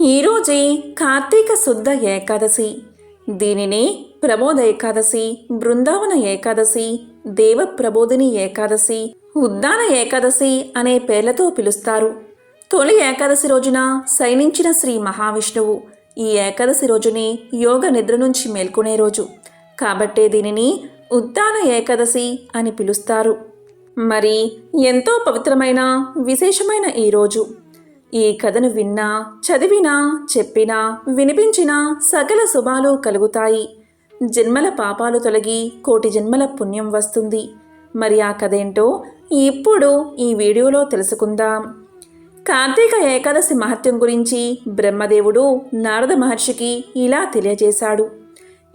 ఈరోజే కార్తీక శుద్ధ ఏకాదశి. దీనిని ప్రమోద ఏకాదశి, బృందావన ఏకాదశి, దేవ ప్రబోధిని ఏకాదశి, ఉద్దాన ఏకాదశి అనే పేర్లతో పిలుస్తారు. తొలి ఏకాదశి రోజున శయనించిన శ్రీ మహావిష్ణువు ఈ ఏకాదశి రోజుని యోగ నిద్ర నుంచి మేల్కొనే రోజు కాబట్టే దీనిని ఉద్దాన ఏకాదశి అని పిలుస్తారు. మరి ఎంతో పవిత్రమైన విశేషమైన ఈ రోజు ఈ కథను విన్నా, చదివినా, చెప్పినా, వినిపించినా సకల శుభాలు కలుగుతాయి. జన్మల పాపాలు తొలగి కోటి జన్మల పుణ్యం వస్తుంది. మరి ఆ కథ ఏంటో ఇప్పుడు ఈ వీడియోలో తెలుసుకుందాం. కార్తీక ఏకాదశి మహత్యం గురించి బ్రహ్మదేవుడు నారద మహర్షికి ఇలా తెలియజేశాడు.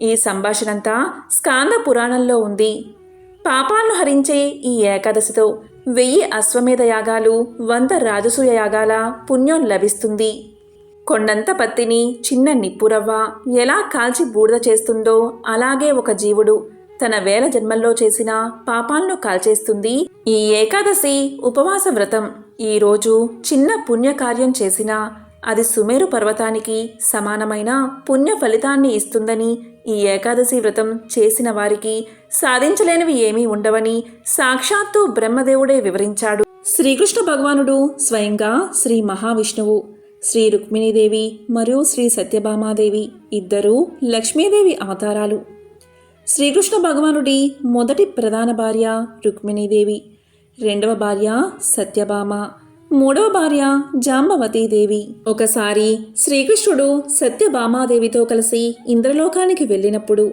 ఈ సంభాషణంతా స్కాంద పురాణంలో ఉంది. పాపాలను హరించే ఈ ఏకాదశితో 1000 అశ్వమేధ యాగాలు, 100 రాజసూయ యాగాల పుణ్యం లభిస్తుంది. కొండంత పత్తిని చిన్న నిప్పురవ్వ ఎలా కాల్చి బూడిద చేస్తుందో అలాగే ఒక జీవుడు తన 1000 జన్మల్లో చేసిన పాపాలను కాల్చేస్తుంది ఈ ఏకాదశి ఉపవాస వ్రతం. ఈరోజు చిన్న పుణ్యకార్యం చేసినా అది సుమేరు పర్వతానికి సమానమైన పుణ్య ఫలితాన్ని ఇస్తుందని, ఈ ఏకాదశి వ్రతం చేసిన వారికి సాధించలేనివి ఏమీ ఉండవని సాక్షాత్తు బ్రహ్మదేవుడే వివరించాడు. శ్రీకృష్ణ భగవానుడు స్వయంగా శ్రీ మహావిష్ణువు, శ్రీ రుక్మిణీదేవి మరియు శ్రీ సత్యభామాదేవి ఇద్దరూ లక్ష్మీదేవి అవతారాలు. శ్రీకృష్ణ భగవానుడి మొదటి ప్రధాన భార్య రుక్మిణీదేవి, రెండవ భార్య సత్యభామ, మూడవ భార్య జాంబవతీదేవి. ఒకసారి శ్రీకృష్ణుడు సత్యభామాదేవితో కలిసి ఇంద్రలోకానికి వెళ్ళినప్పుడు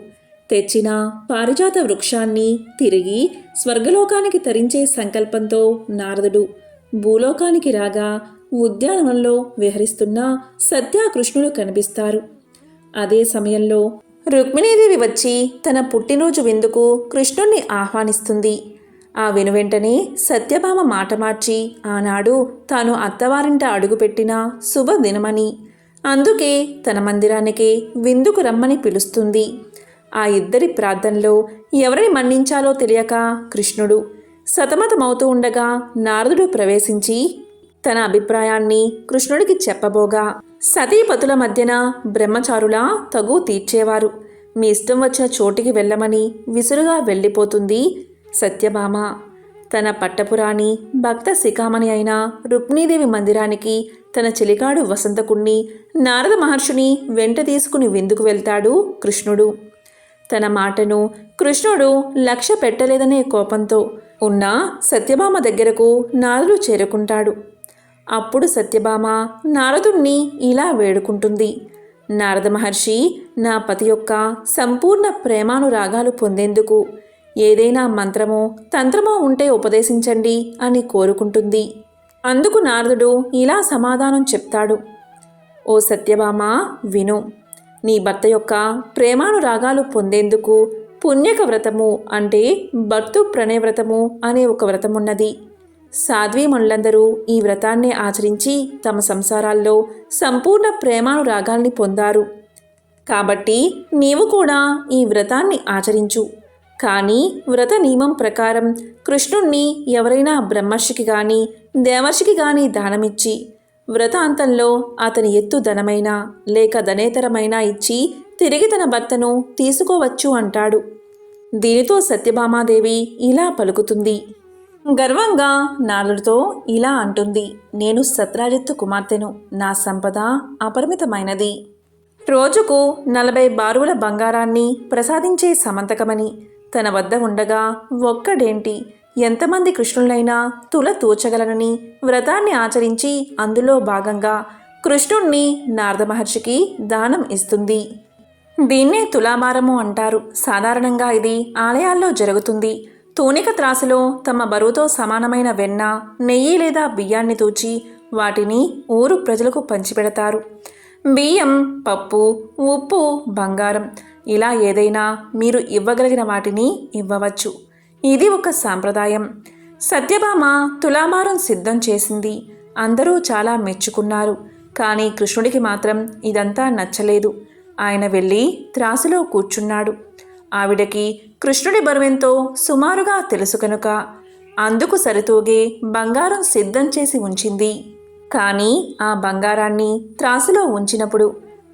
తెచ్చిన పారిజాత వృక్షాన్ని తిరిగి స్వర్గలోకానికి తరించే సంకల్పంతో నారదుడు భూలోకానికి రాగా ఉద్యానవనంలో విహరిస్తున్న సత్యకృష్ణుడు కనిపిస్తారు. అదే సమయంలో రుక్మిణీదేవి వచ్చి తన పుట్టినరోజు విందుకు కృష్ణుణ్ణి ఆహ్వానిస్తుంది. ఆ వెనువెంటనే సత్యభామ మాట మార్చి ఆనాడు తాను అత్తవారింట అడుగుపెట్టిన శుభదినమని, అందుకే తన మందిరానికే విందుకు రమ్మని పిలుస్తుంది. ఆ ఇద్దరి ప్రార్థనలో ఎవరిని మన్నించాలో తెలియక కృష్ణుడు సతమతమవుతూ ఉండగా నారదుడు ప్రవేశించి తన అభిప్రాయాన్ని కృష్ణుడికి చెప్పబోగా, సతీపతుల మధ్యన బ్రహ్మచారులా తగు తీర్చేవారు, మీ ఇష్టం వచ్చిన చోటికి వెళ్ళమని విసురుగా వెళ్ళిపోతుంది సత్యభామ. తన పట్టపురాణి భక్త శిఖామణి అయిన రుక్మిణీదేవి మందిరానికి తన చెలికాడు వసంతకుణ్ణి నారద మహర్షిని వెంట తీసుకుని విందుకు వెళ్తాడు కృష్ణుడు. తన మాటను కృష్ణుడు లక్ష్య పెట్టలేదనే కోపంతో ఉన్న సత్యభామ దగ్గరకు నారదుడు చేరుకుంటాడు. అప్పుడు సత్యభామ నారదుణ్ణి ఇలా వేడుకుంటుంది, నారద మహర్షి, నా పతి యొక్క సంపూర్ణ ప్రేమానురాగాలు పొందేందుకు ఏదైనా మంత్రమో తంత్రమో ఉంటే ఉపదేశించండి అని కోరుకుంటుంది. అందుకు నారదుడు ఇలా సమాధానం చెప్తాడు, ఓ సత్యభామ, విను. నీ భర్త యొక్క ప్రేమానురాగాలు పొందేందుకు పుణ్యక వ్రతము అంటే భర్తృ ప్రణయ వ్రతము అనే ఒక వ్రతమున్నది. సాధ్వీమణులందరూ ఈ వ్రతాన్ని ఆచరించి తమ సంసారాల్లో సంపూర్ణ ప్రేమానురాగాల్ని పొందారు. కాబట్టి నీవు కూడా ఈ వ్రతాన్ని ఆచరించు. కానీ వ్రత నియమం ప్రకారం కృష్ణుణ్ణి ఎవరైనా బ్రహ్మర్షికి గాని దేవర్షికి గాని దానమిచ్చి వ్రతాంతంలో అతని ఎత్తు ధనమైనా లేక ధనేతరమైనా ఇచ్చి తిరిగి తన భర్తను తీసుకోవచ్చు అంటాడు. దీనితో సత్యభామాదేవి ఇలా పలుకుతుంది. గర్వంగా నారదుడితో ఇలా అంటుంది, నేను సత్రాజిత్తు కుమార్తెను, నా సంపద అపరిమితమైనది. రోజుకు 40 బారువుల బంగారాన్ని ప్రసాదించే సమంతకమని తన వద్ద ఉండగా ఒక్కడేంటి ఎంతమంది కృష్ణులైనా తుల తూచగలనని వ్రతాన్ని ఆచరించి అందులో భాగంగా కృష్ణుణ్ణి నారద మహర్షికి దానం ఇస్తుంది. దీన్నే తులాభారము అంటారు. సాధారణంగా ఇది ఆలయాల్లో జరుగుతుంది. తూనిక త్రాసులో తమ బరువుతో సమానమైన వెన్న, నెయ్యి లేదా బియ్యాన్ని తూచి వాటిని ఊరు ప్రజలకు పంచిపెడతారు. బియ్యం, పప్పు, ఉప్పు, బంగారం ఇలా ఏదైనా మీరు ఇవ్వగలిగిన వాటిని ఇవ్వవచ్చు. ఇది ఒక సాంప్రదాయం. సత్యభామ తులాభారం సిద్ధం చేసింది. అందరూ చాలా మెచ్చుకున్నారు. కానీ కృష్ణుడికి మాత్రం ఇదంతా నచ్చలేదు. ఆయన వెళ్ళి త్రాసులో కూర్చున్నాడు. ఆవిడకి కృష్ణుడి బరువెంతో సుమారుగా తెలుసు కనుక అందుకు సరితూగే బంగారం సిద్ధం చేసి ఉంచింది. కానీ ఆ బంగారాన్ని త్రాసులో ఉంచినప్పుడు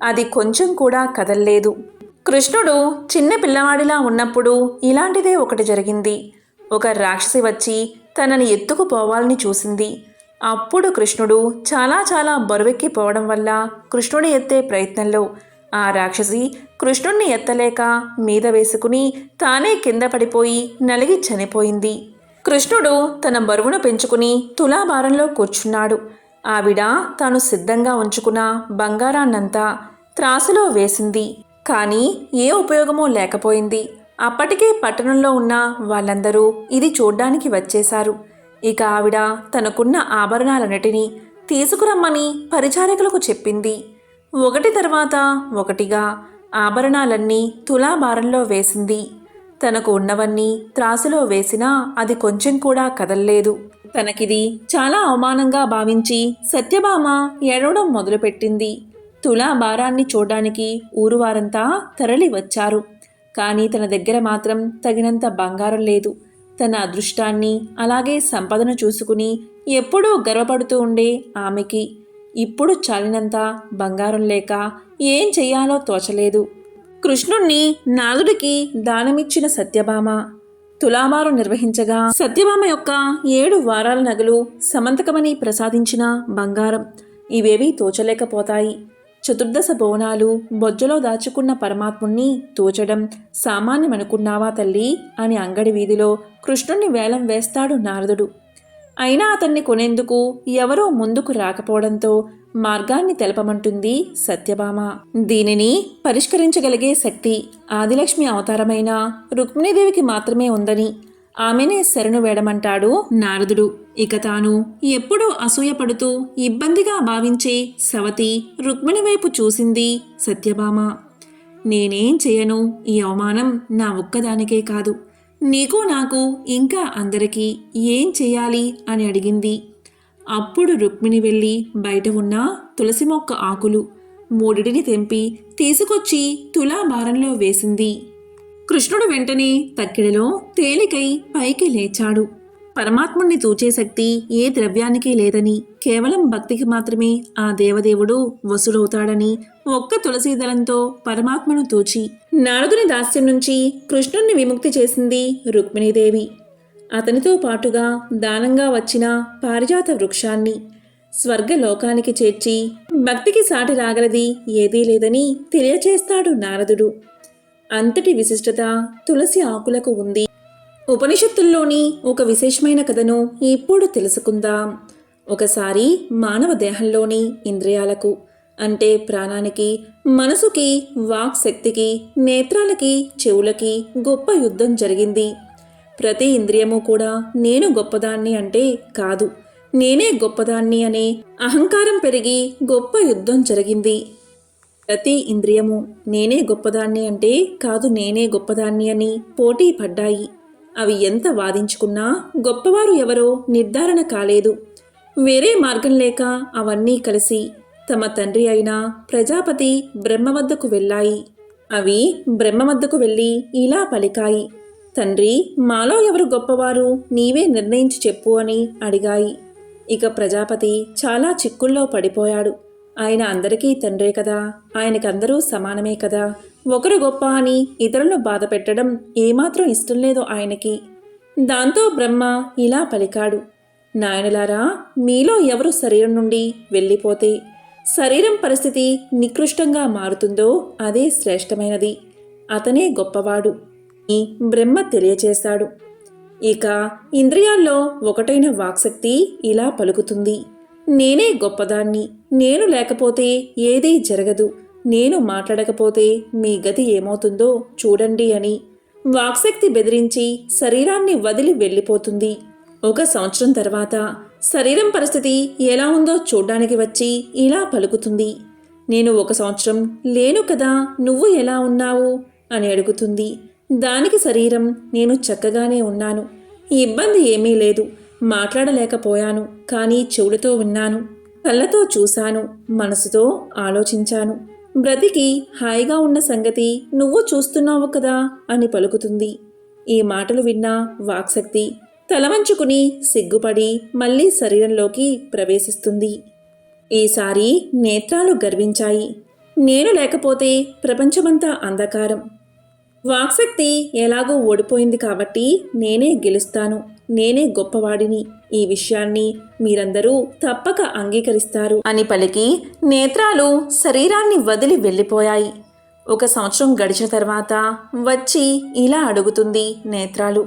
అది కొంచెం కూడా కదల్లేదు. కృష్ణుడు చిన్న పిల్లవాడిలా ఉన్నప్పుడు ఇలాంటిదే ఒకటి జరిగింది. ఒక రాక్షసి వచ్చి తనని ఎత్తుకుపోవాలని చూసింది. అప్పుడు కృష్ణుడు చాలా చాలా బరువెక్కిపోవడం వల్ల కృష్ణుడి ఎత్తే ప్రయత్నంలో ఆ రాక్షసి కృష్ణుణ్ణి ఎత్తలేక మీద వేసుకుని తానే కింద పడిపోయి నలిగి చనిపోయింది. కృష్ణుడు తన బరువును పెంచుకుని తులాభారంలో కూర్చున్నాడు. ఆవిడ తాను సిద్ధంగా ఉంచుకున్న బంగారాన్నంతా త్రాసులో వేసింది. కానీ ఏ ఉపయోగమూ లేకపోయింది. అప్పటికే పట్టణంలో ఉన్న వాళ్ళందరూ ఇది చూడ్డానికి వచ్చేశారు. ఇక ఆవిడ తనకున్న ఆభరణాలన్నిటినీ తీసుకురమ్మని పరిచారకులకు చెప్పింది. ఒకటి తర్వాత ఒకటిగా ఆభరణాలన్నీ తులాభారంలో వేసింది. తనకు ఉన్నవన్నీ త్రాసులో వేసినా అది కొంచెం కూడా కదల్లేదు. తనకిది చాలా అవమానంగా భావించి సత్యభామ ఏడవడం మొదలుపెట్టింది. తులాభారాన్ని చూడ్డానికి ఊరువారంతా తరలి వచ్చారు. కానీ తన దగ్గర మాత్రం తగినంత బంగారం లేదు. తన అదృష్టాన్ని అలాగే సంపదను చూసుకుని ఎప్పుడూ గర్వపడుతూ ఉండే ఆమెకి ఇప్పుడు చాలినంత బంగారం లేక ఏం చెయ్యాలో తోచలేదు. కృష్ణుణ్ణి నాదుడికి దానమిచ్చిన సత్యభామ తులాభారం నిర్వహించగా సత్యభామ యొక్క 7 వారాల నగలు సమంతకమని ప్రసాదించిన బంగారం ఇవేవీ తోచలేకపోతాయి. చతుర్దశ భువనాలు బొజ్జలో దాచుకున్న పరమాత్ముణ్ణి తోచడం సామాన్యమనుకున్నావా తల్లి అని అంగడి వీధిలో కృష్ణుణ్ణి వేలం వేస్తాడు నారదుడు. అయినా అతన్ని కొనేందుకు ఎవరూ ముందుకు రాకపోవడంతో మార్గాన్ని తెలపమంటుంది సత్యభామ. దీనిని పరిష్కరించగలిగే శక్తి ఆదిలక్ష్మి అవతారమైన రుక్మిణీదేవికి మాత్రమే ఉందని ఆమెనే శరణు వేడమంటాడు నారదుడు. ఇక తాను ఎప్పుడూ అసూయపడుతూ ఇబ్బందిగా భావించే సవతి రుక్మిణి వైపు చూసింది సత్యభామ. నేనేం చేయను, ఈ అవమానం నా ఒక్కదానికే కాదు, నీకు నాకు ఇంకా అందరికీ ఏం చెయ్యాలి అని అడిగింది. అప్పుడు రుక్మిణి వెళ్ళి బయట ఉన్న తులసి మొక్క ఆకులు 3 తెంపి తీసుకొచ్చి తులాభారంలో వేసింది. కృష్ణుడు వెంటనే తక్కిడిలో తేలికై పైకి లేచాడు. పరమాత్ముణ్ణి తూచే శక్తి ఏ ద్రవ్యానికి లేదని, కేవలం భక్తికి మాత్రమే ఆ దేవదేవుడు వసుడవుతాడని ఒక్క తులసీదళంతో పరమాత్మను తూచి నారదుని దాస్యం నుంచి కృష్ణుణ్ణి విముక్తి చేసింది రుక్మిణీదేవి. అతనితో పాటుగా దానంగా వచ్చిన పారిజాత వృక్షాన్ని స్వర్గలోకానికి చేర్చి భక్తికి సాటి రాగలది ఏదీ లేదని తెలియచేస్తాడు నారదుడు. అంతటి విశిష్టత తులసి ఆకులకు ఉంది. ఉపనిషత్తుల్లోని ఒక విశేషమైన కథను ఇప్పుడు తెలుసుకుందాం. ఒకసారి మానవ దేహంలోని ఇంద్రియాలకు అంటే ప్రాణానికి, మనసుకి, వాక్ శక్తికి, నేత్రాలకి, చెవులకి గొప్ప యుద్ధం జరిగింది. ప్రతి ఇంద్రియము కూడా నేను గొప్పదాన్ని అంటే కాదు, నేనే గొప్పదాన్ని అనే అహంకారం పెరిగి గొప్ప యుద్ధం జరిగింది. ప్రతి ఇంద్రియము నేనే గొప్పదాన్ని అంటే కాదు, నేనే గొప్పదాన్ని అని పోటీ పడ్డాయి. అవి ఎంత వాదించుకున్నా గొప్పవారు ఎవరో నిర్ధారణ కాలేదు. వేరే మార్గం లేక అవన్నీ కలిసి తమ తండ్రి అయిన ప్రజాపతి బ్రహ్మ వద్దకు వెళ్ళాయి. అవి బ్రహ్మ వద్దకు వెళ్ళి ఇలా పలికాయి: తండ్రి, మాలో ఎవరు గొప్పవారు, నీవే నిర్ణయించి చెప్పు అని అడిగాయి. ఇక ప్రజాపతి చాలా చిక్కుల్లో పడిపోయాడు. ఆయన అందరికీ తండ్రే కదా, ఆయనకందరూ సమానమే కదా, ఒకరు గొప్ప అని ఇతరులను బాధ పెట్టడం ఏమాత్రం ఇష్టం లేదు ఆయనకి. దాంతో బ్రహ్మ ఇలా పలికాడు: నాయనలారా, మీలో ఎవరు శరీరం నుండి వెళ్ళిపోతే శరీరం పరిస్థితి నికృష్టంగా మారుతుందో అదే శ్రేష్టమైనది, అతనే గొప్పవాడు అని బ్రహ్మ తెలియచేశాడు. ఇక ఇంద్రియాల్లో ఒకటైన వాక్శక్తి ఇలా పలుకుతుంది: నేనే గొప్పదాన్ని, నేను లేకపోతే ఏదీ జరగదు, నేను మాట్లాడకపోతే మీ గతి ఏమవుతుందో చూడండి అని వాక్శక్తి బెదిరించి శరీరాన్ని వదిలి వెళ్ళిపోతుంది. 1 సంవత్సరం తర్వాత శరీరం పరిస్థితి ఎలా ఉందో చూడ్డానికి వచ్చి ఇలా పలుకుతుంది: నేను 1 సంవత్సరం లేను కదా, నువ్వు ఎలా ఉన్నావు అని అడుగుతుంది. దానికి శరీరం, నేను చక్కగానే ఉన్నాను, ఇబ్బంది ఏమీ లేదు, మాట్లాడలేకపోయాను, కానీ చెవులతో విన్నాను, కళ్ళతో చూశాను, మనసుతో ఆలోచించాను, బ్రతికి హాయిగా ఉన్న సంగతి నువ్వు చూస్తున్నావు కదా అని పలుకుతుంది. ఈ మాటలు విన్న వాక్శక్తి తలవంచుకుని సిగ్గుపడి మళ్ళీ శరీరంలోకి ప్రవేశిస్తుంది. ఈసారి నేత్రాలు గర్వించాయి. నేను లేకపోతే ప్రపంచమంతా అంధకారం. వాక్శక్తి ఎలాగో ఓడిపోయింది కాబట్టి నేనే గెలుస్తాను, నేనే గొప్పవాడిని, ఈ విషయాన్ని మీరందరూ తప్పక అంగీకరిస్తారు అని పలికి నేత్రాలు శరీరాన్ని వదిలి వెళ్ళిపోయాయి. 1 సంవత్సరం గడిచిన తర్వాత వచ్చి ఇలా అడుగుతుంది నేత్రాలు.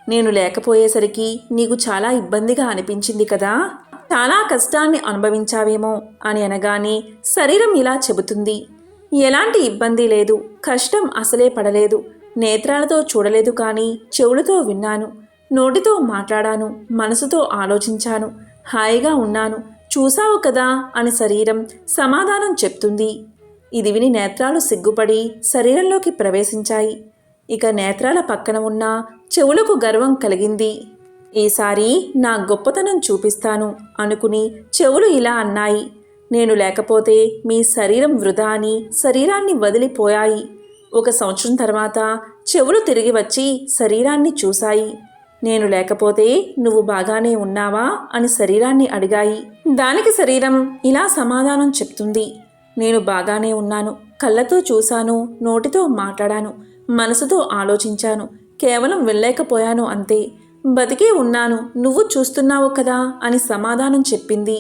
నేను లేకపోయేసరికి నీకు చాలా ఇబ్బందిగా అనిపించింది కదా, చాలా కష్టాన్ని అనుభవించావేమో అని అనగానే శరీరం ఇలా చెబుతుంది. ఎలాంటి ఇబ్బంది లేదు, కష్టం అసలే పడలేదు. నేత్రాలతో చూడలేదు కానీ చెవులతో విన్నాను, నోటితో మాట్లాడాను, మనసుతో ఆలోచించాను, హాయిగా ఉన్నాను, చూశావు కదా అని శరీరం సమాధానం చెప్తుంది. ఇది విని నేత్రాలు సిగ్గుపడి శరీరంలోకి ప్రవేశించాయి. ఇక నేత్రాల పక్కన ఉన్న చెవులకు గర్వం కలిగింది. ఈసారి నా గొప్పతనం చూపిస్తాను అనుకుని చెవులు ఇలా అన్నాయి. నేను లేకపోతే మీ శరీరం వృధా అని శరీరాన్ని వదిలిపోయాయి. 1 సంవత్సరం తర్వాత చెవులు తిరిగి వచ్చి శరీరాన్ని చూశాయి. నేను లేకపోతే నువ్వు బాగానే ఉన్నావా అని శరీరాన్ని అడిగాయి. దానికి శరీరం ఇలా సమాధానం చెప్తుంది. నేను బాగానే ఉన్నాను, కళ్ళతో చూశాను, నోటితో మాట్లాడాను, మనసుతో ఆలోచించాను, కేవలం వెళ్ళలేకపోయాను అంతే, బతికే ఉన్నాను, నువ్వు చూస్తున్నావు కదా అని సమాధానం చెప్పింది.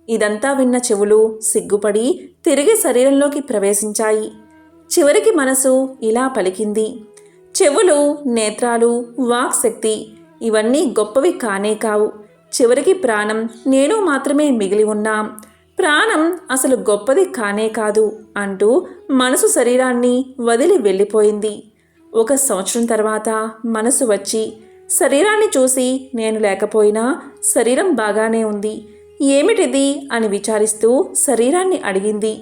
ఇదంతా విన్న చెవులు సిగ్గుపడి తిరిగి శరీరంలోకి ప్రవేశించాయి. చివరికి మనసు ఇలా పలికింది. చెవులు, నేత్రాలు, వాక్శక్తి ఇవన్నీ గొప్పవి కానే కావు. చివరికి ప్రాణం, నేను మాత్రమే మిగిలి ఉన్నాం. ప్రాణం అసలు గొప్పది కానే కాదు అంటూ మనసు శరీరాన్ని వదిలి వెళ్ళిపోయింది. 1 సంవత్సరం తర్వాత మనసు వచ్చి శరీరాన్ని చూసి నేను లేకపోయినా శరీరం బాగానే ఉంది, ఏమిటిది అని విచారిస్తూ శరీరాన్ని అడిగింది.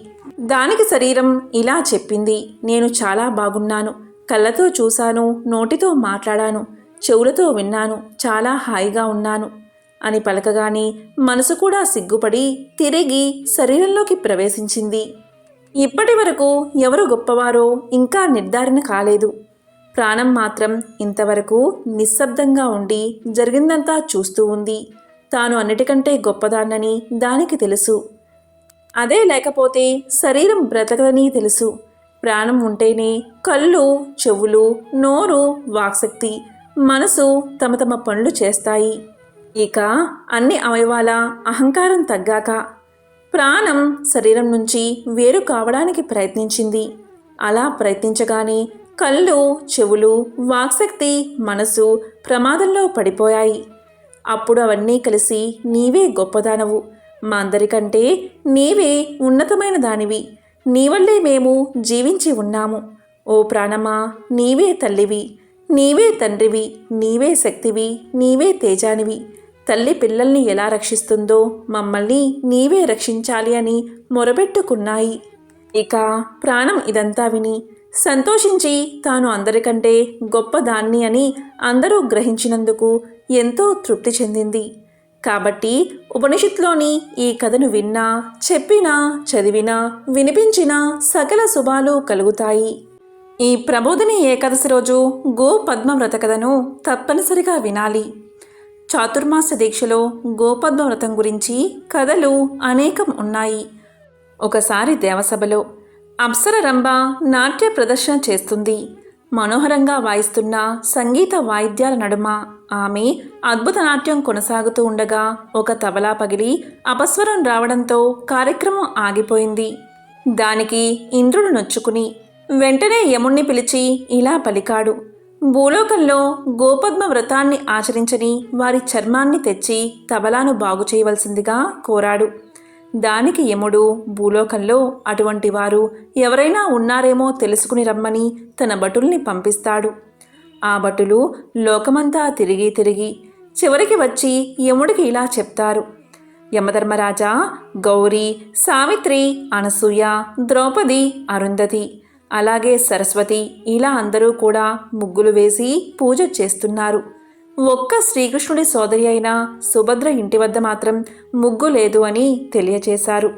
దానికి శరీరం ఇలా చెప్పింది. నేను చాలా బాగున్నాను, కళ్ళతో చూశాను, నోటితో మాట్లాడాను, చెవులతో విన్నాను, చాలా హాయిగా ఉన్నాను అని పలకగానే మనసు కూడా సిగ్గుపడి తిరిగి శరీరంలోకి ప్రవేశించింది. ఇప్పటి వరకు ఎవరు గొప్పవారో ఇంకా నిర్ధారణ కాలేదు. ప్రాణం మాత్రం ఇంతవరకు నిశ్శబ్దంగా ఉండి జరిగిందంతా చూస్తూ ఉంది. తాను అన్నిటికంటే గొప్పదాన్నని దానికి తెలుసు. అదే లేకపోతే శరీరం బ్రతకదని తెలుసు. ప్రాణం ఉంటేనే కళ్ళు, చెవులు, నోరు, వాక్శక్తి, మనసు తమ తమ పనులు చేస్తాయి. ఇక అన్ని అవయవాల అహంకారం తగ్గాక ప్రాణం శరీరం నుంచి వేరు కావడానికి ప్రయత్నించింది. అలా ప్రయత్నించగానే కళ్ళు, చెవులు, వాక్శక్తి, మనసు ప్రమాదంలో పడిపోయాయి. అప్పుడు అవన్నీ కలిసి నీవే గొప్పదానవు, మా అందరికంటే నీవే ఉన్నతమైన దానివి, నీ వల్లే మేము జీవించి ఉన్నాము. ఓ ప్రాణమా, నీవే తల్లివి, నీవే తండ్రివి, నీవే శక్తివి, నీవే తేజానివి. తల్లి పిల్లల్ని ఎలా రక్షిస్తుందో మమ్మల్ని నీవే రక్షించాలి అని మొరబెట్టుకున్నాయి. ఇక ప్రాణం ఇదంతా విని సంతోషించి తాను అందరికంటే గొప్పదాన్ని అని అందరూ గ్రహించినందుకు ఎంతో తృప్తి చెందింది. కాబట్టి ఉపనిషత్తులోని ఈ కథను విన్నా, చెప్పినా, చదివినా, వినిపించినా సకల శుభాలు కలుగుతాయి. ఈ ప్రబోధిని ఏకాదశి రోజు గోపద్మ వ్రత కథను తప్పనిసరిగా వినాలి. చాతుర్మాస దీక్షలో గోపద్మ వ్రతం గురించి కథలు అనేకం ఉన్నాయి. ఒకసారి దేవసభలో అప్సర రంభ నాట్య ప్రదర్శన చేస్తుంది. మనోహరంగా వాయిస్తున్న సంగీత వాయిద్యాల నడుమ ఆమె అద్భుత నాట్యం కొనసాగుతూ ఉండగా ఒక తబలా పగిలి అపస్వరం రావడంతో కార్యక్రమం ఆగిపోయింది. దానికి ఇంద్రుడు నొచ్చుకుని వెంటనే యముణ్ణి పిలిచి ఇలా పలికాడు. భూలోకంలో గోపద్మ వ్రతాన్ని ఆచరించని వారి చర్మాన్ని తెచ్చి తబలాను బాగు చేయవలసిందిగా కోరాడు. దానికి యముడు భూలోకంలో అటువంటి వారు ఎవరైనా ఉన్నారేమో తెలుసుకుని రమ్మని తన భటుల్ని పంపిస్తాడు. ఆ భటులు లోకమంతా తిరిగి తిరిగి చివరికి వచ్చి యముడికి ఇలా చెప్తారు. యమధర్మరాజా, గౌరీ, సావిత్రి, అనసూయ, ద్రౌపది, అరుంధతి, అలాగే సరస్వతి ఇలా అందరూ కూడా ముగ్గులు వేసి పూజ చేస్తున్నారు. ఒక్క శ్రీకృష్ణుడి సోదరి అయిన సుభద్ర ఇంటి వద్ద మాత్రం ముగ్గు లేదు అని తెలియచేశారు.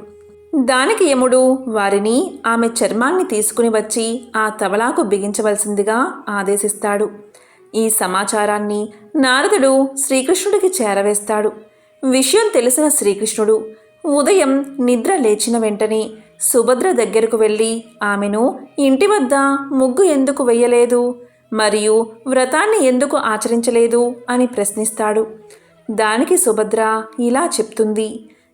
దానికి యముడు వారిని ఆమె చర్మాన్ని తీసుకుని వచ్చి ఆ తబలాకు బిగించవలసిందిగా ఆదేశిస్తాడు. ఈ సమాచారాన్ని నారదుడు శ్రీకృష్ణుడికి చేరవేస్తాడు. విషయం తెలిసిన శ్రీకృష్ణుడు ఉదయం నిద్ర లేచిన వెంటనే సుభద్ర దగ్గరకు వెళ్ళి ఆమెను ఇంటి వద్ద ముగ్గు ఎందుకు వెయ్యలేదు మరియు వ్రతాన్ని ఎందుకు ఆచరించలేదు అని ప్రశ్నిస్తాడు. దానికి సుభద్ర ఇలా చెప్తుంది,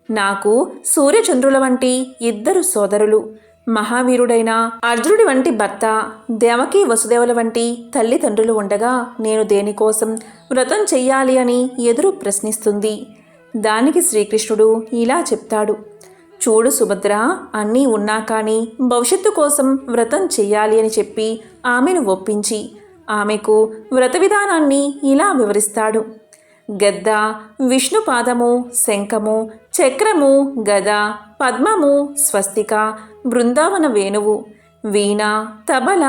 నాకు సూర్యచంద్రుల వంటి ఇద్దరు సోదరులు, మహావీరుడైన అర్జునుడి వంటి భర్త, దేవకి వసుదేవుల వంటి తల్లిదండ్రులు ఉండగా నేను దేనికోసం వ్రతం చెయ్యాలి అని ఎదురు ప్రశ్నిస్తుంది. దానికి శ్రీకృష్ణుడు ఇలా చెప్తాడు, చూడు సుభద్ర, అన్నీ ఉన్నా కానీ భవిష్యత్తు కోసం వ్రతం చెయ్యాలి అని చెప్పి ఆమెను ఒప్పించి ఆమెకు వ్రత విధానాన్ని ఇలా వివరిస్తాడు. గద్ద, విష్ణుపాదము, శంఖము, చక్రము, గద, పద్మము, స్వస్తిక, బృందావన వేణువు, వీణ, తబల,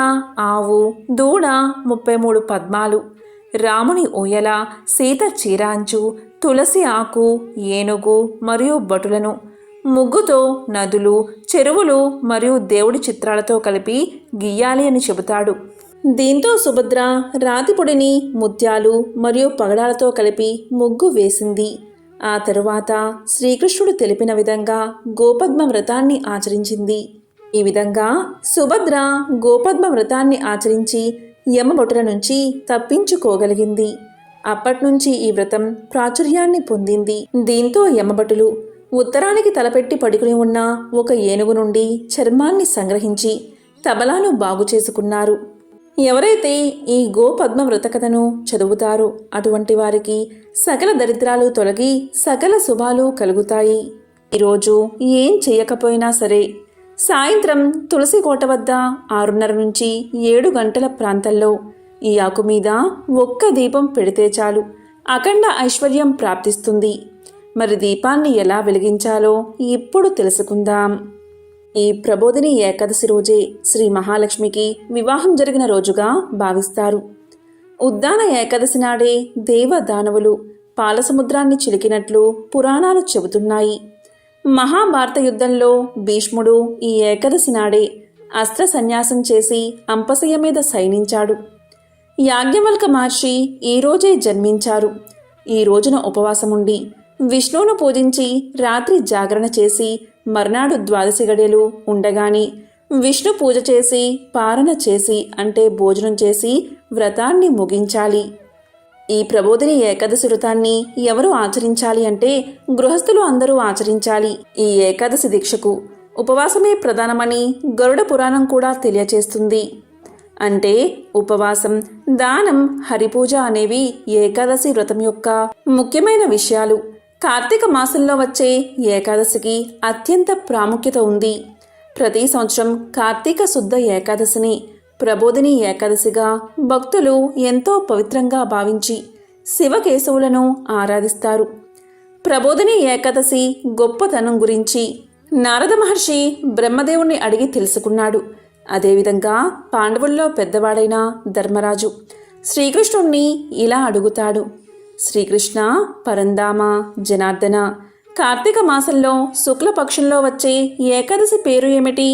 ఆవు, దూడ, 33 పద్మాలు, రాముని ఊయల, సీత చీరాంచు, తులసి ఆకు, ఏనుగు మరియు భటులను, ముగ్గుతో నదులు, చెరువులు మరియు దేవుడి చిత్రాలతో కలిపి గీయాలి అని చెబుతాడు. దీంతో సుభద్ర రాతి పొడిని ముత్యాలు మరియు పగడాలతో కలిపి ముగ్గు వేసింది. ఆ తరువాత శ్రీకృష్ణుడు తెలిపిన విధంగా గోపద్మ వ్రతాన్ని ఆచరించింది. ఈ విధంగా సుభద్ర గోపద్మ వ్రతాన్ని ఆచరించి యమభటుల నుంచి తప్పించుకోగలిగింది. అప్పట్నుంచి ఈ వ్రతం ప్రాచుర్యాన్ని పొందింది. దీంతో యమభటులు ఉత్తరానికి తలపెట్టి పడుకుని ఉన్న ఒక ఏనుగు నుండి చర్మాన్ని సంగ్రహించి తబలాను బాగు చేసుకున్నారు. ఎవరైతే ఈ గోపద్మ వ్రత కథను చదువుతారో అటువంటి వారికి సకల దరిద్రాలు తొలగి సకల శుభాలు కలుగుతాయి. ఈరోజు ఏం చేయకపోయినా సరే సాయంత్రం తులసి కోట వద్ద 6:30 నుంచి 7 గంటల ప్రాంతంలో ఈ ఆకు మీద ఒక్క దీపం పెడితే చాలు, అఖండ ఐశ్వర్యం ప్రాప్తిస్తుంది. మరి దీపాన్ని ఎలా వెలిగించాలో ఇప్పుడు తెలుసుకుందాం. ఈ ప్రబోధిని ఏకాదశి రోజే శ్రీ మహాలక్ష్మికి వివాహం జరిగిన రోజుగా భావిస్తారు. ఉద్దాన ఏకాదశి నాడే దేవదానవులు పాలసముద్రాన్ని చిలికినట్లు పురాణాలు చెబుతున్నాయి. మహాభారత యుద్ధంలో భీష్ముడు ఈ ఏకాదశి నాడే అస్త్ర సన్యాసం చేసి అంపశయ్య మీద శయనించాడు. యాజ్ఞవల్క మహర్షి ఈరోజే జన్మించారు. ఈ రోజున ఉపవాసముండి విష్ణువును పూజించి రాత్రి జాగరణ చేసి మర్నాడు ద్వాదశి గడియలు ఉండగాని విష్ణు పూజ చేసి పారణ చేసి అంటే భోజనం చేసి వ్రతాన్ని ముగించాలి. ఈ ప్రబోధిని ఏకాదశి వ్రతాన్ని ఎవరు ఆచరించాలి అంటే గృహస్థులు అందరూ ఆచరించాలి. ఈ ఏకాదశి దీక్షకు ఉపవాసమే ప్రధానమని గరుడ పురాణం కూడా తెలియచేస్తుంది. అంటే ఉపవాసం, దానం, హరిపూజ అనేవి ఏకాదశి వ్రతం యొక్క ముఖ్యమైన విషయాలు. కార్తీక మాసంలో వచ్చే ఏకాదశికి అత్యంత ప్రాముఖ్యత ఉంది. ప్రతి సంవత్సరం కార్తీక శుద్ధ ఏకాదశిని ప్రబోధిని ఏకాదశిగా భక్తులు ఎంతో పవిత్రంగా భావించి శివకేశవులను ఆరాధిస్తారు. ప్రబోధిని ఏకాదశి గొప్పతనం గురించి నారద మహర్షి బ్రహ్మదేవుణ్ణి అడిగి తెలుసుకున్నాడు. అదేవిధంగా పాండవుల్లో పెద్దవాడైన ధర్మరాజు శ్రీకృష్ణుణ్ణి ఇలా అడుగుతాడు, శ్రీకృష్ణ, పరంధామ, జనార్దన, కార్తీక మాసంలో శుక్లపక్షంలో వచ్చే ఏకాదశి పేరు ఏమిటి?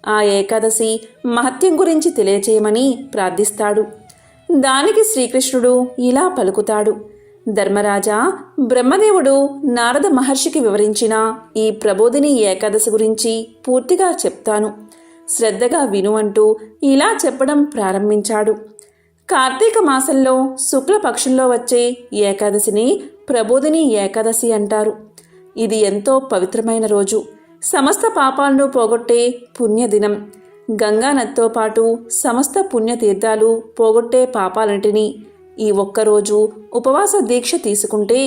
ఆ ఏకాదశి మహత్యం గురించి తెలియచేయమని ప్రార్థిస్తాడు. దానికి శ్రీకృష్ణుడు ఇలా పలుకుతాడు, ధర్మరాజా, బ్రహ్మదేవుడు నారద మహర్షికి వివరించిన ఈ ప్రబోధిని ఏకాదశి గురించి పూర్తిగా చెప్తాను, శ్రద్ధగా విను అంటూ ఇలా చెప్పడం ప్రారంభించాడు. కార్తీక మాసంలో శుక్లపక్షంలో వచ్చే ఏకాదశిని ప్రబోధిని ఏకాదశి అంటారు. ఇది ఎంతో పవిత్రమైన రోజు. సమస్త పాపాలను పోగొట్టే పుణ్యదినం. గంగానదితో పాటు సమస్త పుణ్యతీర్థాలు పోగొట్టే పాపాలన్నిటినీ ఈ ఒక్కరోజు ఉపవాస దీక్ష తీసుకుంటే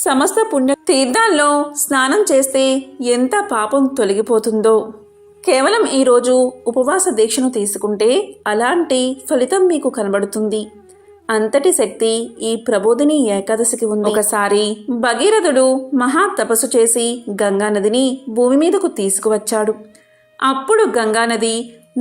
సమస్త పుణ్య తీర్థాల్లో స్నానం చేస్తే ఎంత పాపం తొలగిపోతుందో. కేవలం ఈరోజు ఉపవాస దీక్షను తీసుకుంటే అలాంటి ఫలితం మీకు కనబడుతుంది. అంతటి శక్తి ఈ ప్రబోధిని ఏకాదశికి ఉంది. ఒకసారి భగీరథుడు మహా తపస్సు చేసి గంగానదిని భూమి మీదకు తీసుకువచ్చాడు. అప్పుడు గంగానది,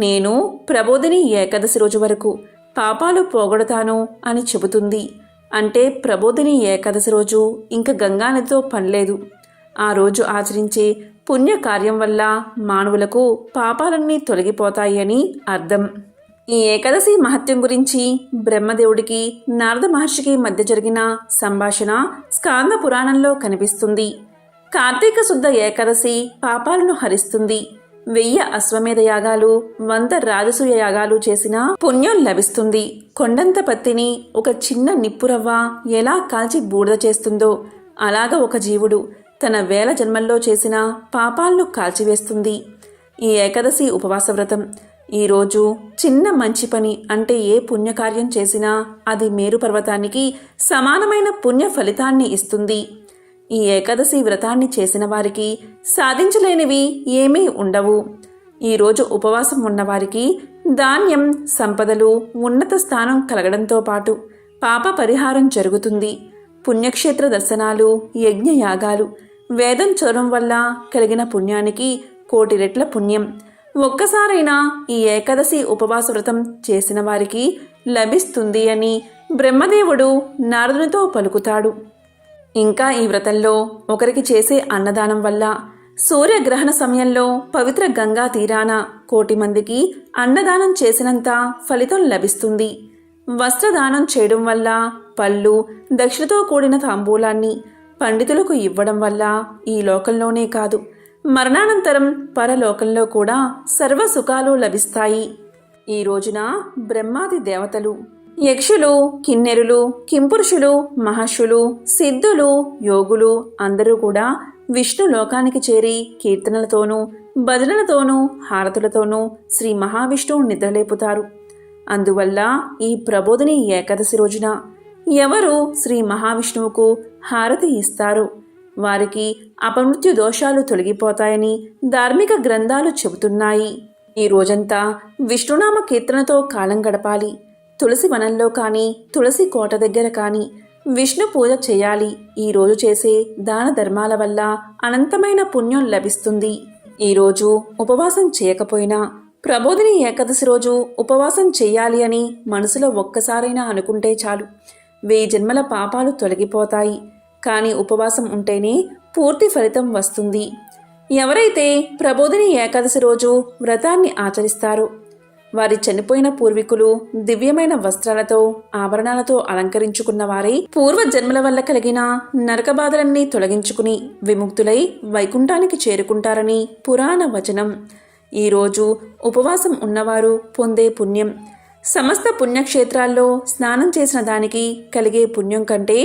నేను ప్రబోధిని ఏకాదశి రోజు వరకు పాపాలు పోగొడతాను అని చెబుతుంది. అంటే ప్రబోధిని ఏకాదశి రోజు ఇంక గంగానదితో పనిలేదు. ఆ రోజు ఆచరించే పుణ్యకార్యం వల్ల మానవులకు పాపాలన్నీ తొలగిపోతాయి అని అర్థం. ఈ ఏకాదశి మహత్యం గురించి బ్రహ్మదేవుడికి నారద మహర్షికి మధ్య జరిగిన సంభాషణ స్కాంద పురాణంలో కనిపిస్తుంది. కార్తీక శుద్ధ ఏకాదశి పాపాలను హరిస్తుంది. 1000 అశ్వమేధ యాగాలు, 100 రాజసూయ యాగాలు చేసినా పుణ్యం లభిస్తుంది. కొండంత పత్తిని ఒక చిన్న నిప్పురవ్వ ఎలా కాల్చి బూడిద చేస్తుందో అలాగా ఒక జీవుడు తన 1000 జన్మల్లో చేసిన పాపాలను కాల్చివేస్తుంది. ఈ ఏకాదశి ఉపవాస వ్రతం ఈరోజు చిన్న మంచి పని అంటే ఏ పుణ్యకార్యం చేసినా అది మేరు పర్వతానికి సమానమైన పుణ్య ఫలితాన్ని ఇస్తుంది. ఈ ఏకాదశి వ్రతాన్ని చేసిన వారికి సాధించలేనివి ఏమీ ఉండవు. ఈరోజు ఉపవాసం ఉన్నవారికి ధాన్యం, సంపదలు, ఉన్నత స్థానం కలగడంతో పాటు పాప పరిహారం జరుగుతుంది. పుణ్యక్షేత్ర దర్శనాలు, యజ్ఞయాగాలు, వేదం చదవడం వల్ల కలిగిన పుణ్యానికి 1,000,000 రెట్ల పుణ్యం ఒక్కసారైనా ఈ ఏకాదశి ఉపవాస వ్రతం చేసిన వారికి లభిస్తుంది అని బ్రహ్మదేవుడు నారదునితో పలుకుతాడు. ఇంకా ఈ వ్రతంలో ఒకరికి చేసే అన్నదానం వల్ల సూర్యగ్రహణ సమయంలో పవిత్ర గంగా తీరాన 1,000,000 మందికి అన్నదానం చేసినంత ఫలితం లభిస్తుంది. వస్త్రదానం చేయడం వల్ల పళ్ళు, దక్షిణతో కూడిన తాంబూలాన్ని పండితులకు ఇవ్వడం వల్ల ఈ లోకంలోనే కాదు మరణానంతరం పరలోకంలో కూడా సర్వ సుఖాలు లభిస్తాయి. ఈ రోజున బ్రహ్మాది దేవతలు, యక్షులు, కిన్నెరులు, కింపురుషులు, మహర్షులు, సిద్ధులు, యోగులు అందరూ కూడా విష్ణు లోకానికి చేరి కీర్తనలతోనూ, భజనలతోనూ, హారతులతోనూ శ్రీ మహావిష్ణువు నిద్రలేపుతారు. అందువల్ల ఈ ప్రబోధిని ఏకాదశి రోజున ఎవరు శ్రీ మహావిష్ణువుకు హారతి ఇస్తారు వారికి అపమృత్యు దోషాలు తొలగిపోతాయని ధార్మిక గ్రంథాలు చెబుతున్నాయి. ఈ రోజంతా విష్ణునామ కీర్తనతో కాలం గడపాలి. తులసి వనంలో కానీ, తులసి కోట దగ్గర కానీ విష్ణు పూజ చేయాలి. ఈరోజు చేసే దాన ధర్మాల వల్ల అనంతమైన పుణ్యం లభిస్తుంది. ఈరోజు ఉపవాసం చేయకపోయినా ప్రబోధిని ఏకాదశి రోజు ఉపవాసం చెయ్యాలి అని మనసులో ఒక్కసారైనా అనుకుంటే చాలు 1000 జన్మల పాపాలు తొలగిపోతాయి. కానీ ఉపవాసం ఉంటేనే పూర్తి ఫలితం వస్తుంది. ఎవరైతే ప్రబోధిని ఏకాదశి రోజు వ్రతాన్ని ఆచరిస్తారో వారి చనిపోయిన పూర్వీకులు దివ్యమైన వస్త్రాలతో, ఆభరణాలతో అలంకరించుకున్న వారై పూర్వజన్మల వల్ల కలిగిన నరక బాధలన్నీ తొలగించుకుని విముక్తులై వైకుంఠానికి చేరుకుంటారని పురాణ వచనం. ఈరోజు ఉపవాసం ఉన్నవారు పొందే పుణ్యం సమస్త పుణ్యక్షేత్రాల్లో స్నానం చేసిన దానికి కలిగే పుణ్యం కంటే,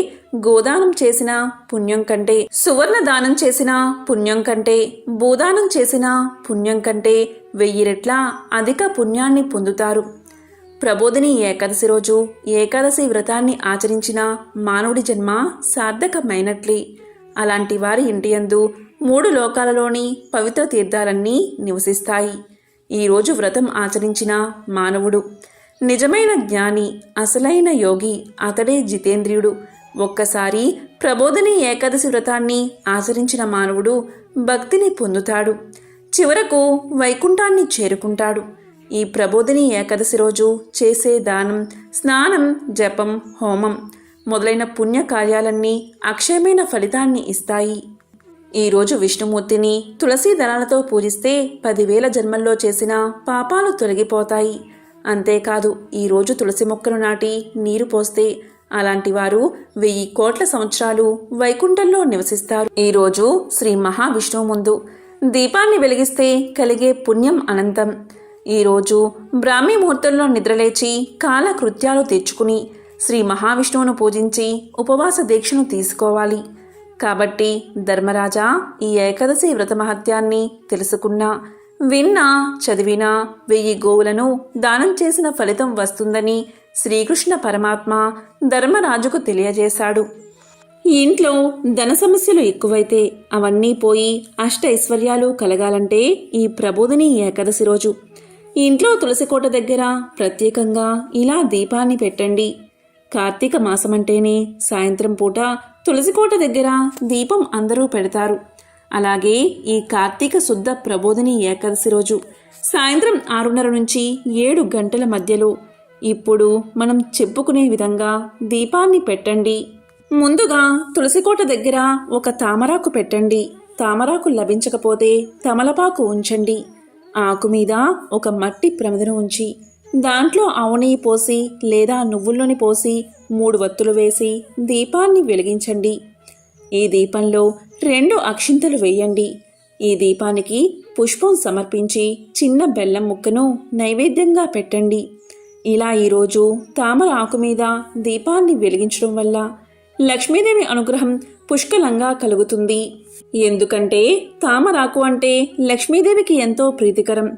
గోదానం చేసిన పుణ్యం కంటే, సువర్ణ దానం చేసిన పుణ్యం కంటే, భూదానం చేసిన పుణ్యం కంటే 1000 రెట్ల అధిక పుణ్యాన్ని పొందుతారు. ప్రబోధిని ఏకాదశి రోజు ఏకాదశి వ్రతాన్ని ఆచరించిన మానవుడి జన్మ సార్థకమైనట్లే. అలాంటి వారి ఇంటియందు 3 లోకాలలోని పవిత్ర తీర్థాలన్నీ నివసిస్తాయి. ఈరోజు వ్రతం ఆచరించిన మానవుడు నిజమైన జ్ఞాని, అసలైన యోగి, అతడే జితేంద్రియుడు. ఒక్కసారి ప్రబోధిని ఏకాదశి వ్రతాన్ని ఆచరించిన మానవుడు భక్తిని పొందుతాడు. చివరకు వైకుంఠాన్ని చేరుకుంటాడు. ఈ ప్రబోధిని ఏకాదశి రోజు చేసే దానం, స్నానం, జపం, హోమం మొదలైన పుణ్య కార్యాలన్నీ అక్షయమైన ఫలితాన్ని ఇస్తాయి. ఈరోజు విష్ణుమూర్తిని తులసీ దళాలతో పూజిస్తే 10,000 జన్మల్లో చేసిన పాపాలు తొలగిపోతాయి. అంతేకాదు ఈరోజు తులసి మొక్కలు నాటి నీరు పోస్తే అలాంటి వారు 1000 కోట్ల సంవత్సరాలు వైకుంఠంలో నివసిస్తారు. ఈరోజు శ్రీ మహావిష్ణువు ముందు దీపాన్ని వెలిగిస్తే కలిగే పుణ్యం అనంతం. ఈరోజు బ్రాహ్మీ ముహూర్తంలో నిద్రలేచి కాలకృత్యాలు తెచ్చుకుని శ్రీ మహావిష్ణువును పూజించి ఉపవాస దీక్షను తీసుకోవాలి. కాబట్టి ధర్మరాజా, ఈ ఏకాదశి వ్రత మహత్యాన్ని తెలుసుకున్నా, విన్నా, చదివినా 1000 గోవులను దానం చేసిన ఫలితం వస్తుందని శ్రీకృష్ణ పరమాత్మ ధర్మరాజుకు తెలియజేశాడు. ఈ ఇంట్లో ధన సమస్యలు ఎక్కువైతే అవన్నీ పోయి అష్టైశ్వర్యాలు కలగాలంటే ఈ ప్రబోధిని ఏకాదశి రోజు ఈ ఇంట్లో తులసికోట దగ్గర ప్రత్యేకంగా ఇలా దీపాన్ని పెట్టండి. కార్తీక మాసమంటేనే సాయంత్రం పూట తులసికోట దగ్గర దీపం అందరూ పెడతారు. అలాగే ఈ కార్తీక శుద్ధ ప్రబోధిని ఏకాదశి రోజు సాయంత్రం 6:30 నుంచి 7 గంటల మధ్యలో ఇప్పుడు మనం చెప్పుకునే విధంగా దీపాన్ని పెట్టండి. ముందుగా తులసికోట దగ్గర ఒక తామరాకు పెట్టండి. తామరాకు లభించకపోతే తమలపాకు ఉంచండి. ఆకు మీద ఒక మట్టి ప్రమిదను ఉంచి దాంట్లో ఆవు నెయ్యి పోసి లేదా నువ్వుల్లోని పోసి 3 వత్తులు వేసి దీపాన్ని వెలిగించండి. ఈ దీపంలో 2 అక్షింతలు వేయండి. ఈ దీపానికి పుష్పం సమర్పించి చిన్న బెల్లం ముక్కను నైవేద్యంగా పెట్టండి. ఇలా ఈరోజు తామర ఆకు మీద దీపాన్ని వెలిగించడం వల్ల లక్ష్మీదేవి అనుగ్రహం పుష్కలంగా కలుగుతుంది. ఎందుకంటే తామరాకు అంటే లక్ష్మీదేవికి ఎంతో ప్రీతికరం.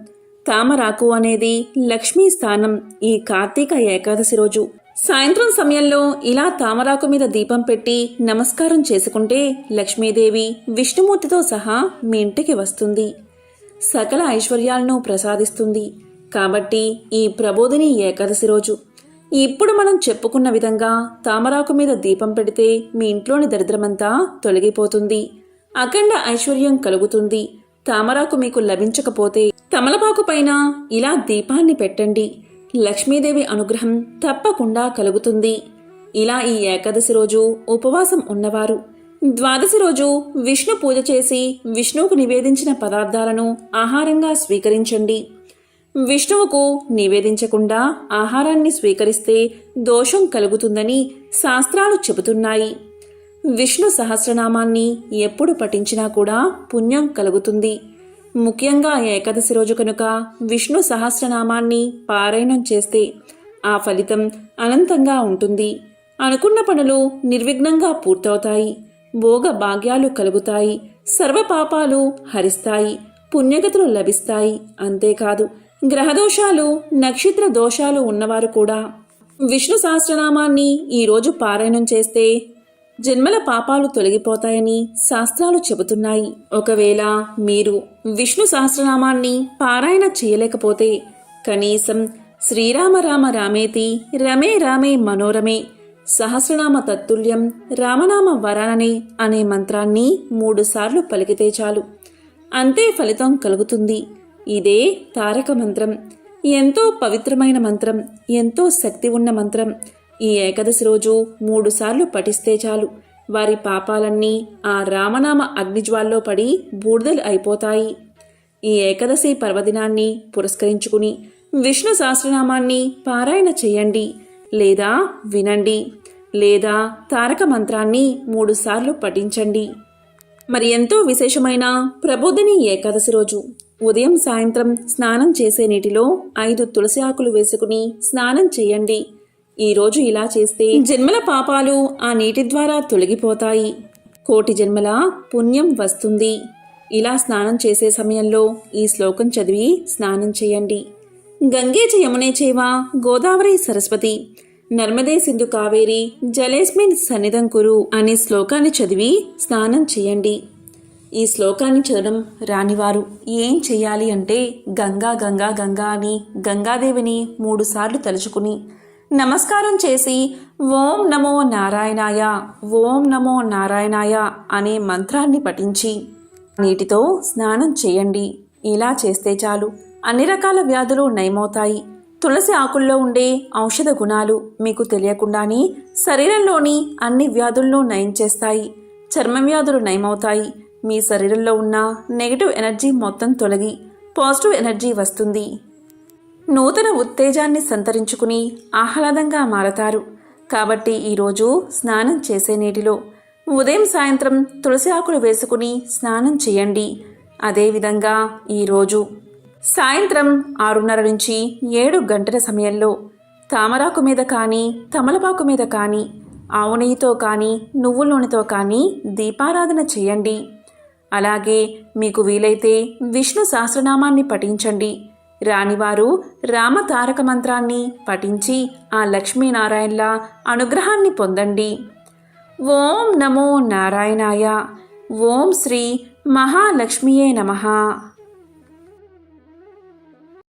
తామరాకు అనేది లక్ష్మీ స్థానం. ఈ కార్తీక ఏకాదశి రోజు సాయంత్రం సమయంలో ఇలా తామరాకు మీద దీపం పెట్టి నమస్కారం చేసుకుంటే లక్ష్మీదేవి విష్ణుమూర్తితో సహా మీ ఇంటికి వస్తుంది, సకల ఐశ్వర్యాలను ప్రసాదిస్తుంది. కాబట్టి ఈ ప్రబోధిని ఏకాదశి రోజు ఇప్పుడు మనం చెప్పుకున్న విధంగా తామరాకు మీద దీపం పెడితే మీ ఇంట్లోని దరిద్రమంతా తొలగిపోతుంది, అఖండ ఐశ్వర్యం కలుగుతుంది. తామరాకు మీకు లభించకపోతే తమలపాకు పైన ఇలా దీపాన్ని పెట్టండి. లక్ష్మీదేవి అనుగ్రహం తప్పకుండా కలుగుతుంది. ఇలా ఈ ఏకాదశి రోజు ఉపవాసం ఉన్నవారు ద్వాదశి రోజు విష్ణు పూజ చేసి విష్ణువుకు నివేదించిన పదార్థాలను ఆహారంగా స్వీకరించండి. విష్ణువుకు నివేదించకుండా ఆహారాన్ని స్వీకరిస్తే దోషం కలుగుతుందని శాస్త్రాలు చెబుతున్నాయి. విష్ణు సహస్రనామాన్ని ఎప్పుడు పఠించినా కూడా పుణ్యం కలుగుతుంది. ముఖ్యంగా ఏకాదశి రోజు కనుక విష్ణు సహస్రనామాన్ని పారాయణం చేస్తే ఆ ఫలితం అనంతంగా ఉంటుంది. అనుకున్న పనులు నిర్విఘ్నంగా పూర్తవుతాయి, భోగ భాగ్యాలు కలుగుతాయి, సర్వపాపాలు హరిస్తాయి, పుణ్యగతులు లభిస్తాయి. అంతేకాదు గ్రహదోషాలు నక్షత్ర దోషాలు ఉన్నవారు కూడా విష్ణు సహస్రనామాన్ని ఈరోజు పారాయణం చేస్తే జన్మల పాపాలు తొలగిపోతాయని శాస్త్రాలు చెబుతున్నాయి. ఒకవేళ మీరు విష్ణు సహస్రనామాన్ని పారాయణ చేయలేకపోతే కనీసం శ్రీరామ రామ రామేతి రమే రామే మనోరమే సహస్రనామ తత్తుల్యం రామనామ వరాననే అనే మంత్రాన్ని 3 సార్లు పలికితే చాలు, అంతే ఫలితం కలుగుతుంది. ఇదే తారక మంత్రం. ఎంతో పవిత్రమైన మంత్రం, ఎంతో శక్తి ఉన్న మంత్రం. ఈ ఏకాదశి రోజు 3 సార్లు పఠిస్తే చాలు, వారి పాపాలన్నీ ఆ రామనామ అగ్నిజ్వాల్లో పడి బూడిదలు అయిపోతాయి. ఈ ఏకాదశి పర్వదినాన్ని పురస్కరించుకుని విష్ణు సహస్రనామాన్ని పారాయణ చేయండి, లేదా వినండి, లేదా తారక మంత్రాన్ని 3 సార్లు పఠించండి. మరి ఎంతో విశేషమైన ప్రబోధిని ఏకాదశి రోజు ఉదయం సాయంత్రం స్నానం చేసే నీటిలో 5 తులసి ఆకులు వేసుకుని స్నానం చేయండి. ఈరోజు ఇలా చేస్తే జన్మల పాపాలు ఆ నీటి ద్వారా తొలగిపోతాయి, కోటి జన్మల పుణ్యం వస్తుంది. ఇలా స్నానం చేసే సమయంలో ఈ శ్లోకం చదివి స్నానం చేయండి. గంగే చ యమునే చైవ గోదావరి సరస్వతి నర్మదే సింధు కావేరి జలేస్మిన్ సన్నిధం కురు అనే శ్లోకాన్ని చదివి స్నానం చేయండి. ఈ శ్లోకాన్ని చదవడం రానివారు ఏం చెయ్యాలి అంటే గంగా గంగా గంగా అని గంగాదేవిని 3 సార్లు తలుచుకుని నమస్కారం చేసి ఓం నమో నారాయణాయ ఓం నమో నారాయణాయ అనే మంత్రాన్ని పఠించి నీటితో స్నానం చేయండి. ఇలా చేస్తే చాలు, అన్ని రకాల వ్యాధులు నయమవుతాయి. తులసి ఆకుల్లో ఉండే ఔషధ గుణాలు మీకు తెలియకుండానే శరీరంలోని అన్ని వ్యాధులను నయం చేస్తాయి. చర్మ వ్యాధులు నయమవుతాయి. మీ శరీరంలో ఉన్న నెగటివ్ ఎనర్జీ మొత్తం తొలగి పాజిటివ్ ఎనర్జీ వస్తుంది. నూతన ఉత్తేజాన్ని సంతరించుకుని ఆహ్లాదంగా మారతారు. కాబట్టి ఈరోజు స్నానం చేసే నీటిలో ఉదయం సాయంత్రం తులసి ఆకులు వేసుకుని స్నానం చేయండి. అదేవిధంగా ఈరోజు సాయంత్రం 6:30 నుంచి 7 గంటల సమయంలో తామరాకు మీద కానీ తమలపాకు మీద కానీ ఆవు నెయ్యితో కానీ నువ్వుల నూనెతో కానీ దీపారాధన చేయండి. అలాగే మీకు వీలైతే విష్ణు సహస్రనామాన్ని పఠించండి. రానివారు రామ తారక మంత్రాన్ని పఠించి ఆ లక్ష్మీనారాయణల అనుగ్రహాన్ని పొందండి. ఓం నమో నారాయణాయ. ఓం శ్రీ మహాలక్ష్మియే నమః.